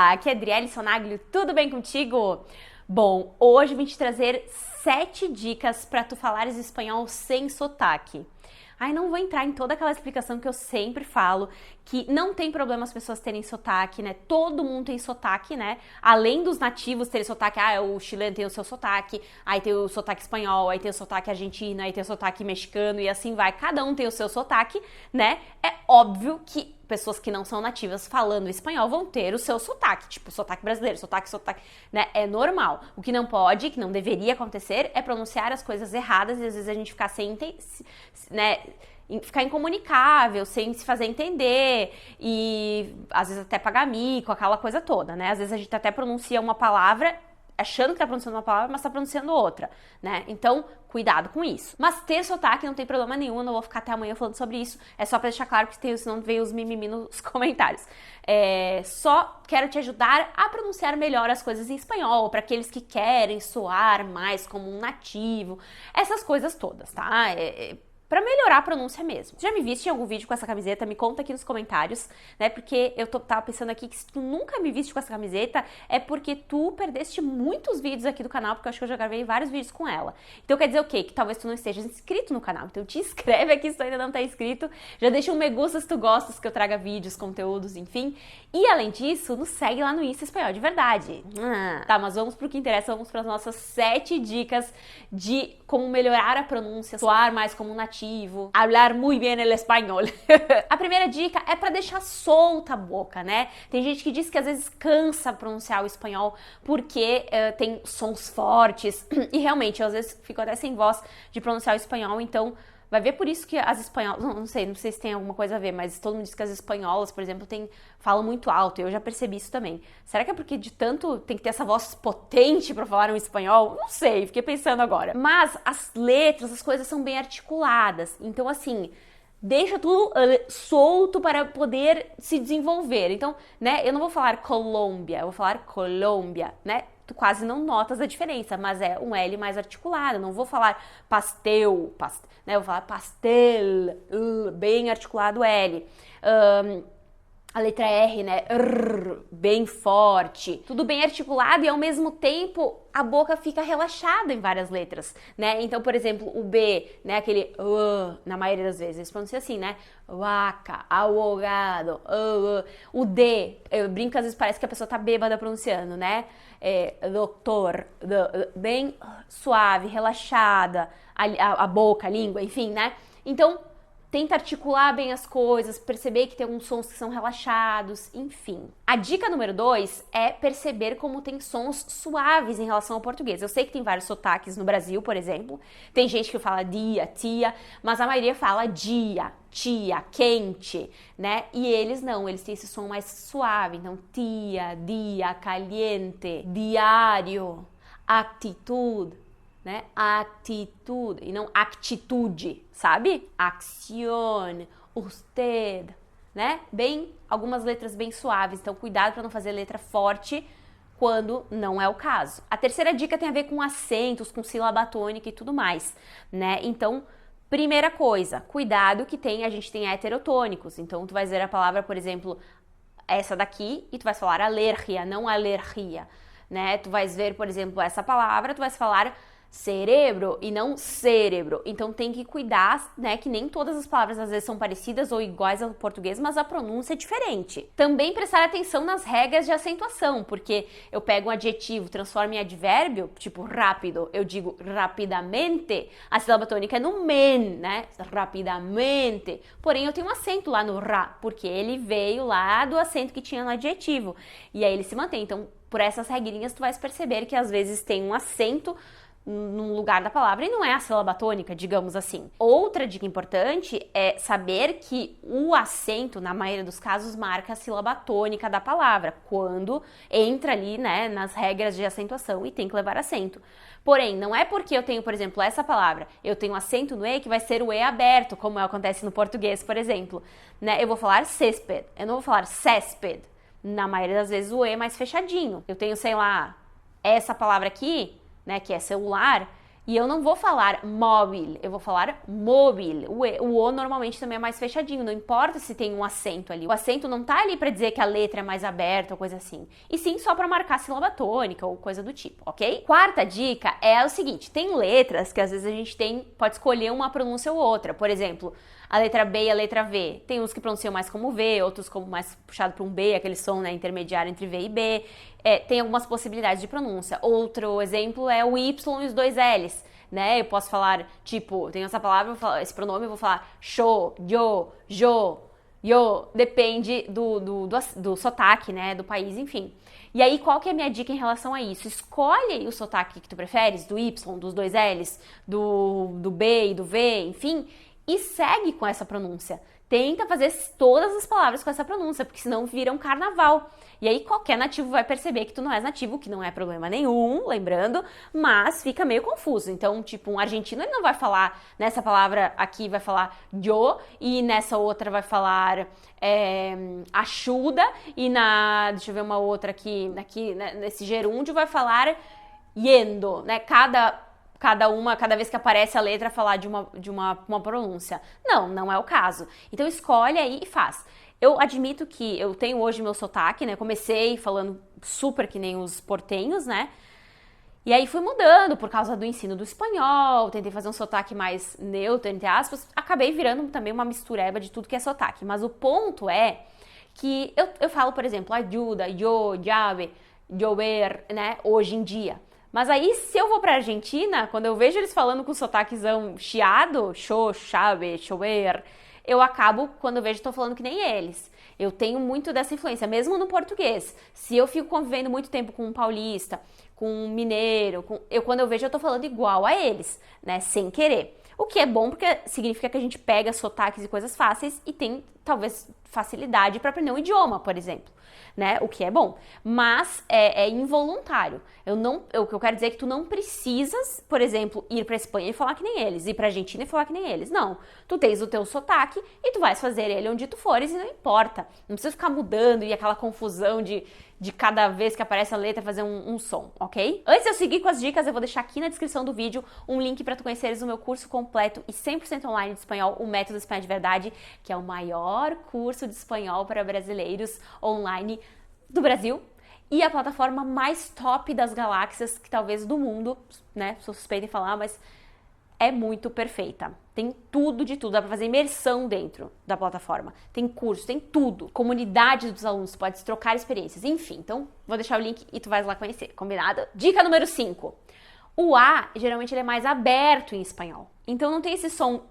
Olá, aqui é Adriele Sonaglio, tudo bem contigo? Bom, hoje eu vim te trazer 7 dicas para tu falares espanhol sem sotaque. Ai, não vou entrar em toda aquela explicação que eu sempre falo, que não tem problema as pessoas terem sotaque, né? Todo mundo tem sotaque, né? Além dos nativos terem sotaque, o chileno tem o seu sotaque, aí tem o sotaque espanhol, aí tem o sotaque argentino, aí tem o sotaque mexicano e assim vai. Cada um tem o seu sotaque, né? É óbvio que pessoas que não são nativas falando espanhol vão ter o seu sotaque, tipo sotaque brasileiro, sotaque, né? É normal. O que não pode, que não deveria acontecer, é pronunciar as coisas erradas e às vezes a gente ficar sem, né? Ficar incomunicável, sem se fazer entender e às vezes até pagar mico, aquela coisa toda, né? Às vezes a gente até pronuncia uma palavra achando que tá pronunciando uma palavra, mas tá pronunciando outra, né? Então, cuidado com isso. Mas ter sotaque não tem problema nenhum, eu não vou ficar até amanhã falando sobre isso, é só pra deixar claro que tem, senão veio os mimimi nos comentários. Só quero te ajudar a pronunciar melhor as coisas em espanhol, para aqueles que querem soar mais como um nativo, essas coisas todas, tá? Pra melhorar a pronúncia mesmo. Já me viste em algum vídeo com essa camiseta? Me conta aqui nos comentários, né? Porque eu tava pensando aqui que se tu nunca me viste com essa camiseta, é porque tu perdeste muitos vídeos aqui do canal, porque eu acho que eu já gravei vários vídeos com ela. Então quer dizer o quê? Que talvez tu não esteja inscrito no canal. Então te inscreve aqui se tu ainda não tá inscrito. Já deixa um me gusta se tu gostas que eu traga vídeos, conteúdos, enfim. E além disso, nos segue lá no Insta Espanhol de Verdade. Tá, mas vamos pro que interessa, vamos para as nossas 7 dicas de como melhorar a pronúncia, soar mais como um nativo, hablar muy bien el español. A primeira dica é para deixar solta a boca, né? Tem gente que diz que às vezes cansa pronunciar o espanhol porque tem sons fortes e realmente eu às vezes fico até sem voz de pronunciar o espanhol, então vai ver por isso que as espanholas, não sei se tem alguma coisa a ver, mas todo mundo diz que as espanholas, por exemplo, falam muito alto, eu já percebi isso também. Será que é porque de tanto tem que ter essa voz potente pra falar um espanhol? Não sei, fiquei pensando agora. Mas as letras, as coisas são bem articuladas, então assim, deixa tudo solto para poder se desenvolver. Então, né, eu não vou falar Colômbia, eu vou falar Colômbia, né? Tu quase não notas a diferença, mas é um L mais articulado. Eu não vou falar pastel, né? Eu vou falar pastel, bem articulado L. A letra R, né? Bem forte. Tudo bem articulado e ao mesmo tempo a boca fica relaxada em várias letras, né? Então, por exemplo, o B, né? Aquele na maioria das vezes, eles pronunciam assim, né? Vaca, abogado, o D, eu brinco, às vezes parece que a pessoa tá bêbada pronunciando, né? Doutor, bem suave, relaxada, a boca, a língua, enfim, né? Então, tenta articular bem as coisas, perceber que tem alguns sons que são relaxados, enfim. A dica número 2 é perceber como tem sons suaves em relação ao português. Eu sei que tem vários sotaques no Brasil, por exemplo. Tem gente que fala dia, tia, mas a maioria fala dia, tia, quente, né? E eles não, eles têm esse som mais suave. Então, tia, dia, caliente, diário, atitude, né? Atitude e não atitude, sabe? Acción, usted, né? Algumas letras bem suaves, então cuidado para não fazer letra forte quando não é o caso. A terceira dica tem a ver com acentos, com sílaba tônica e tudo mais, né? Então, primeira coisa, cuidado que a gente tem heterotônicos, então tu vai dizer a palavra, por exemplo, essa daqui e tu vai falar alergia, não alergia, né? Tu vais ver, por exemplo, essa palavra, tu vais falar cerebro e não cérebro. Então tem que cuidar, né, que nem todas as palavras às vezes são parecidas ou iguais ao português, mas a pronúncia é diferente. Também prestar atenção nas regras de acentuação, porque eu pego um adjetivo, transformo em advérbio, tipo rápido, eu digo rapidamente, a sílaba tônica é no men, né, rapidamente, porém eu tenho um acento lá no ra, porque ele veio lá do acento que tinha no adjetivo, e aí ele se mantém. Então, por essas regrinhas, tu vais perceber que às vezes tem um acento num lugar da palavra e não é a sílaba tônica, digamos assim. Outra dica importante é saber que o acento, na maioria dos casos, marca a sílaba tônica da palavra, quando entra ali, né, nas regras de acentuação e tem que levar acento. Porém, não é porque eu tenho, por exemplo, essa palavra, eu tenho acento no E que vai ser o E aberto, como acontece no português, por exemplo. Né? Eu vou falar césped, eu não vou falar césped. Na maioria das vezes o E é mais fechadinho. Eu tenho, sei lá, essa palavra aqui, né, que é celular, E eu não vou falar móvel, eu vou falar móvel. O O normalmente também é mais fechadinho, não importa se tem um acento ali. O acento não tá ali para dizer que a letra é mais aberta ou coisa assim. E sim só para marcar sílaba tônica ou coisa do tipo, ok? Quarta dica é o seguinte, tem letras que às vezes a gente pode escolher uma pronúncia ou outra. Por exemplo, a letra B e a letra V. Tem uns que pronunciam mais como V, outros como mais puxado para um B, aquele som, né, intermediário entre V e B. Tem algumas possibilidades de pronúncia. Outro exemplo é o Y e os dois L's, né? Eu posso falar, tipo, tenho essa palavra, esse pronome, eu vou falar show, yo, yo. Depende do sotaque, né, do país, enfim. E aí, qual que é a minha dica em relação a isso? Escolhe aí o sotaque que tu preferes, do Y, dos dois L's, do B e do V, enfim, e segue com essa pronúncia. Tenta fazer todas as palavras com essa pronúncia, porque senão vira um carnaval. E aí qualquer nativo vai perceber que tu não és nativo, que não é problema nenhum, lembrando, mas fica meio confuso. Então, tipo, um argentino ele não vai falar, nessa palavra aqui vai falar yo, e nessa outra vai falar ajuda, e deixa eu ver uma outra aqui né, nesse gerúndio vai falar yendo, né? Cada vez que aparece a letra falar de uma pronúncia. Não é o caso. Então escolhe aí e faz. Eu admito que eu tenho hoje meu sotaque, né? Comecei falando super que nem os portenhos, né? E aí fui mudando por causa do ensino do espanhol, tentei fazer um sotaque mais neutro, entre aspas, acabei virando também uma mistureba de tudo que é sotaque. Mas o ponto é que eu falo, por exemplo, ajuda, yo, llave, llover, né? Hoje em dia. Mas aí, se eu vou pra Argentina, quando eu vejo eles falando com sotaquezão chiado, show, chave, chover, eu acabo, quando eu vejo, estou falando que nem eles. Eu tenho muito dessa influência, mesmo no português. Se eu fico convivendo muito tempo com um paulista, com um mineiro, quando eu vejo, eu tô falando igual a eles, né, sem querer. O que é bom porque significa que a gente pega sotaques e coisas fáceis e tem, talvez, facilidade para aprender um idioma, por exemplo, né? O que é bom. Mas é involuntário. O que eu quero dizer é que tu não precisas, por exemplo, ir para Espanha e falar que nem eles, ir para Argentina e falar que nem eles. Não. Tu tens o teu sotaque e tu vais fazer ele onde tu fores e não importa. Não precisa ficar mudando e aquela confusão de cada vez que aparece a letra fazer um som, ok? Antes de eu seguir com as dicas, eu vou deixar aqui na descrição do vídeo um link para tu conheceres o meu curso completo e 100% online de espanhol, o Método Espanhol de Verdade, que é o maior curso de espanhol para brasileiros online do Brasil e a plataforma mais top das galáxias, que talvez do mundo, né? Sou suspeita em falar, mas é muito perfeita. Tem tudo de tudo, dá pra fazer imersão dentro da plataforma. Tem curso, tem tudo. Comunidade dos alunos, pode trocar experiências, enfim. Então, vou deixar o link e tu vais lá conhecer, combinado? Dica número 5. O A, geralmente, ele é mais aberto em espanhol. Então, não tem esse som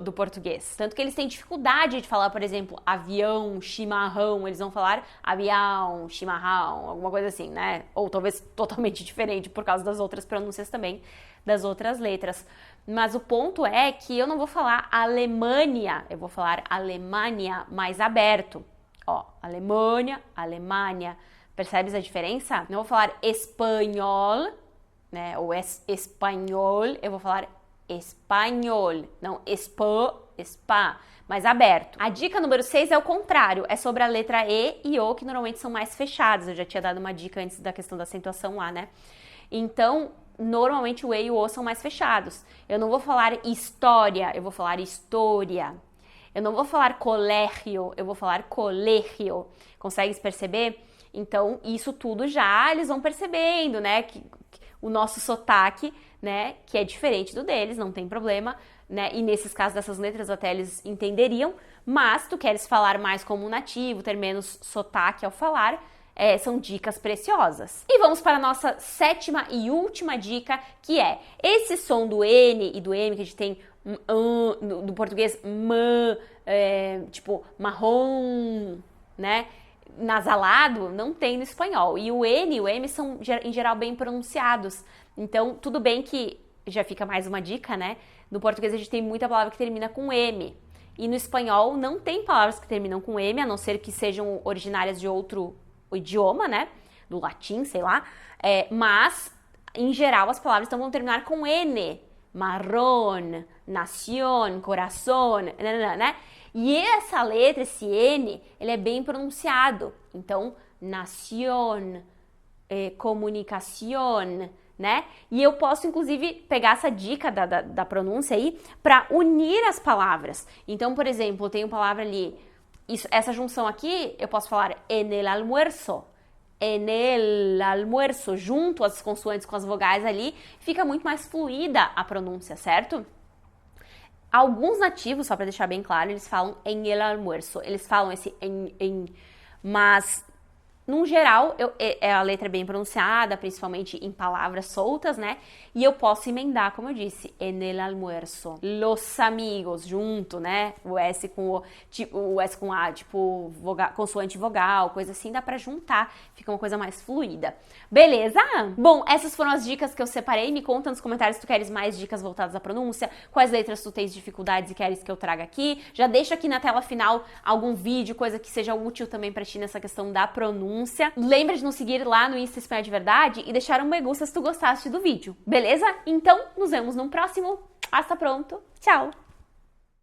do português. Tanto que eles têm dificuldade de falar, por exemplo, avião, chimarrão. Eles vão falar avião, chimarrão, alguma coisa assim, né? Ou talvez totalmente diferente por causa das outras pronúncias também, das outras letras. Mas o ponto é que eu não vou falar Alemanha, eu vou falar Alemanha mais aberto. Ó, Alemanha, Alemanha. Percebes a diferença? Não vou falar espanhol, né? Ou espanhol, eu vou falar espanhol. Não, spa, mais aberto. A dica número 6 é o contrário, é sobre a letra E e O, que normalmente são mais fechadas. Eu já tinha dado uma dica antes da questão da acentuação lá, né? Então, normalmente o E e o O são mais fechados. Eu não vou falar história, eu vou falar história. Eu não vou falar colégio, eu vou falar colégio. Consegues perceber? Então, isso tudo já eles vão percebendo, né? Que o nosso sotaque, né? Que é diferente do deles, não tem problema, né? E nesses casos dessas letras até eles entenderiam. Mas tu queres falar mais como um nativo, ter menos sotaque ao falar, são dicas preciosas. E vamos para a nossa 7ª e última dica, que é esse som do N e do M que a gente tem do português tipo marrom, né? Nasalado, não tem no espanhol. E o N e o M são, em geral, bem pronunciados. Então, tudo bem que já fica mais uma dica, né? No português a gente tem muita palavra que termina com M. E no espanhol não tem palavras que terminam com M, a não ser que sejam originárias de outro idioma, né? Do latim, sei lá. Mas, em geral, as palavras então vão terminar com N. Marrón, nación, corazón, né? E essa letra, esse N, ele é bem pronunciado. Então, nación, comunicación, né? E eu posso, inclusive, pegar essa dica da pronúncia aí para unir as palavras. Então, por exemplo, eu tenho palavra ali, essa junção aqui, eu posso falar en el almuerzo. En el almuerzo, junto as consoantes com as vogais ali, fica muito mais fluida a pronúncia, certo? Alguns nativos, só para deixar bem claro, eles falam en el almuerzo. Eles falam esse en, mas... No geral, a letra é bem pronunciada, principalmente em palavras soltas, né? E eu posso emendar, como eu disse, en el almuerzo. Los amigos, junto, né? O S com o S com A, tipo consoante vogal, coisa assim, dá pra juntar. Fica uma coisa mais fluida. Beleza? Bom, essas foram as dicas que eu separei. Me conta nos comentários se tu queres mais dicas voltadas à pronúncia, quais letras tu tens dificuldades e queres que eu traga aqui. Já deixa aqui na tela final algum vídeo, coisa que seja útil também pra ti nessa questão da pronúncia. Lembra de nos seguir lá no Insta Espanhol de Verdade e deixar um me gusta se tu gostaste do vídeo, beleza? Então, nos vemos num próximo. Hasta pronto. Tchau!